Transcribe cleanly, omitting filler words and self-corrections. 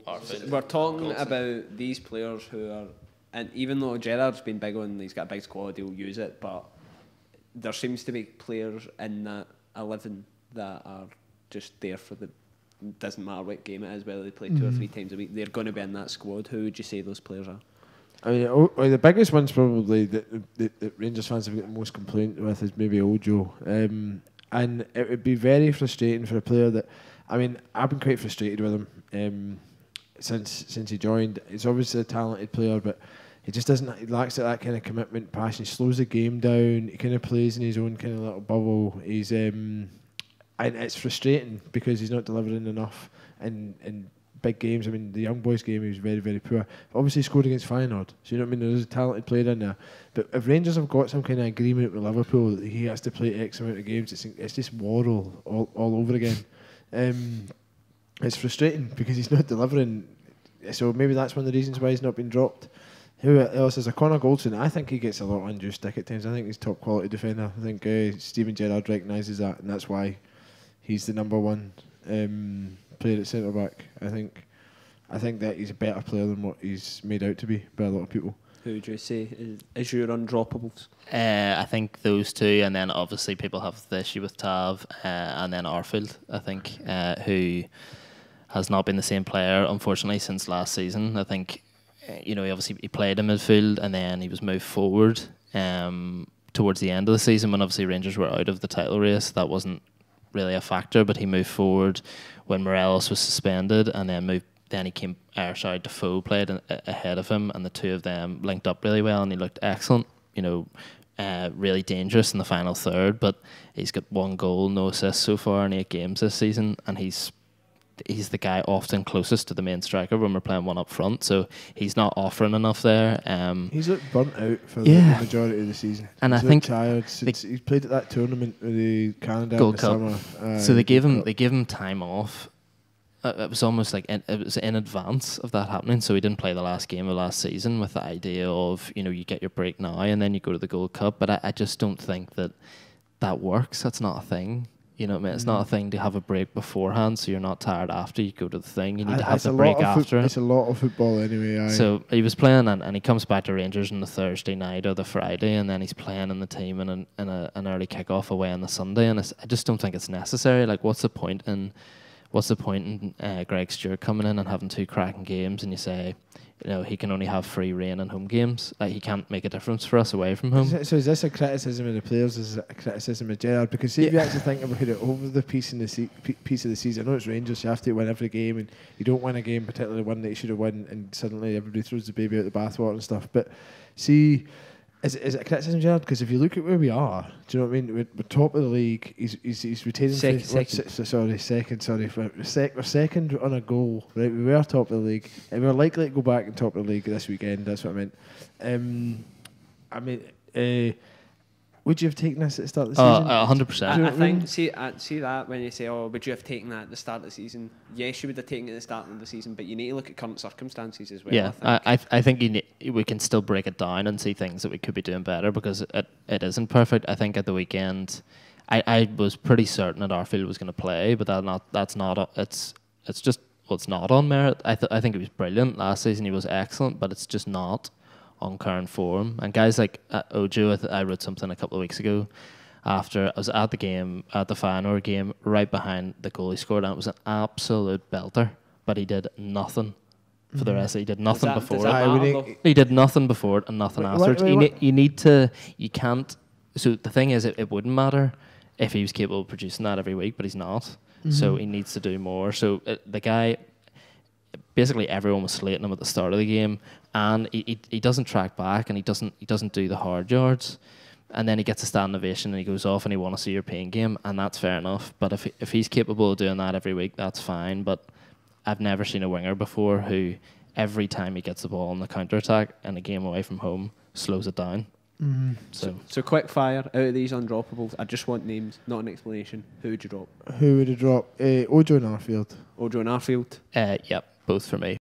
Arfield. We're talking Goldson. about these players who are, and even though Gerrard's been big on, he's got a big squad, he'll use it, but there seems to be players in that 11 that are just there for the, doesn't matter what game it is, whether they play 2 or 3 times a week, they're going to be in that squad. Who would you say those players are? I mean, the biggest one's probably that Rangers fans have got the most complaint with is maybe Ojo. And it would be very frustrating for a player that, I mean, I've been quite frustrated with him since he joined. He's obviously a talented player, but he just doesn't. He lacks that kind of commitment, passion. He slows the game down. He kind of plays in his own kind of little bubble. He's and it's frustrating because he's not delivering enough in big games. I mean, the young boys game he was very, very poor. Obviously, he scored against Feyenoord, so you know what I mean. There's a talented player in there. But if Rangers have got some kind of agreement with Liverpool that he has to play X amount of games, it's just Worrell all over again. It's frustrating because he's not delivering. So maybe that's one of the reasons why he's not been dropped. Who else is a Connor Goldson? I think he gets a lot of undue stick at times. I think he's top quality defender. I think Steven Gerrard recognises that, and that's why he's the number one player at centre back. I think that he's a better player than what he's made out to be by a lot of people. Who would you say is your undroppables? I think those two, and then obviously people have the issue with Tav, and then Arfield, I think, who has not been the same player, unfortunately, since last season. I think, he obviously he played in midfield, and then he was moved forward towards the end of the season when obviously Rangers were out of the title race. That wasn't really a factor, but he moved forward when Morelos was suspended, and then he came. Defoe played ahead of him, and the two of them linked up really well, and he looked excellent. Really dangerous in the final third. But he's got 1 goal, no assists so far in 8 games this season, and he's the guy often closest to the main striker when we're playing one up front. So he's not offering enough there. He's looked burnt out for the majority of the season. And he's I think tired. He's played at that tournament with the Canada Gold in the Cup. summer. So they gave him time off. It was almost like it was in advance of that happening. So he didn't play the last game of last season with the idea of you get your break now and then you go to the Gold Cup. But I just don't think that works. That's not a thing. You know what I mean? It's not a thing to have a break beforehand, so you're not tired after you go to the thing. You need to have the break after it. It's a lot of football anyway. Aye. So he was playing, and he comes back to Rangers on the Thursday night or the Friday, and then he's playing in the team in an early kick-off away on the Sunday. And I just don't think it's necessary. Like, what's the point in Greg Stewart coming in and having 2 cracking games, and you say, he can only have free reign in home games. He can't make a difference for us away from home. So is this a criticism of the players? Is it a criticism of Gerrard? Because see, if you actually think about it over the piece of the season, I know it's Rangers, you have to win every game, and you don't win a game, particularly one that you should have won, and suddenly everybody throws the baby out the bathwater and stuff. But see, is it a criticism, Gerrard? Because if you look at where we are, do you know what I mean? We're top of the league. He's retaining second. We're second on a goal. Right, we were top of the league, and we're likely to go back and top of the league this weekend. That's what I meant. Would you have taken this at the start of the season? 100%. I think see that when you say, would you have taken that at the start of the season? Yes, you would have taken it at the start of the season, but you need to look at current circumstances as well. Yeah, I think we can still break it down and see things that we could be doing better, because it isn't perfect. I think at the weekend, I was pretty certain that Arfield was going to play, but it's not on merit. I think he was brilliant last season. He was excellent, but it's just not on current form. And guys like Ojo, I wrote something a couple of weeks ago after I was at the Feyenoord game, right behind the goal he scored, and it was an absolute belter, but he did nothing for the rest. He did nothing before it. He did nothing before it and nothing afterwards. You can't. So the thing is, it wouldn't matter if he was capable of producing that every week, but he's not. So he needs to do more. So the guy, basically everyone was slating him at the start of the game, and he doesn't track back, and he doesn't do the hard yards, and then he gets a standing ovation and he goes off and he won a European game, and that's fair enough. But if he's capable of doing that every week, that's fine. But I've never seen a winger before who every time he gets the ball on the counter attack in a game away from home slows it down. So quick fire out of these undroppables. I just want names, not an explanation. Who would you drop? Who would have dropped? Ojo and Arfield. Ojo and Arfield. Yep, both for me.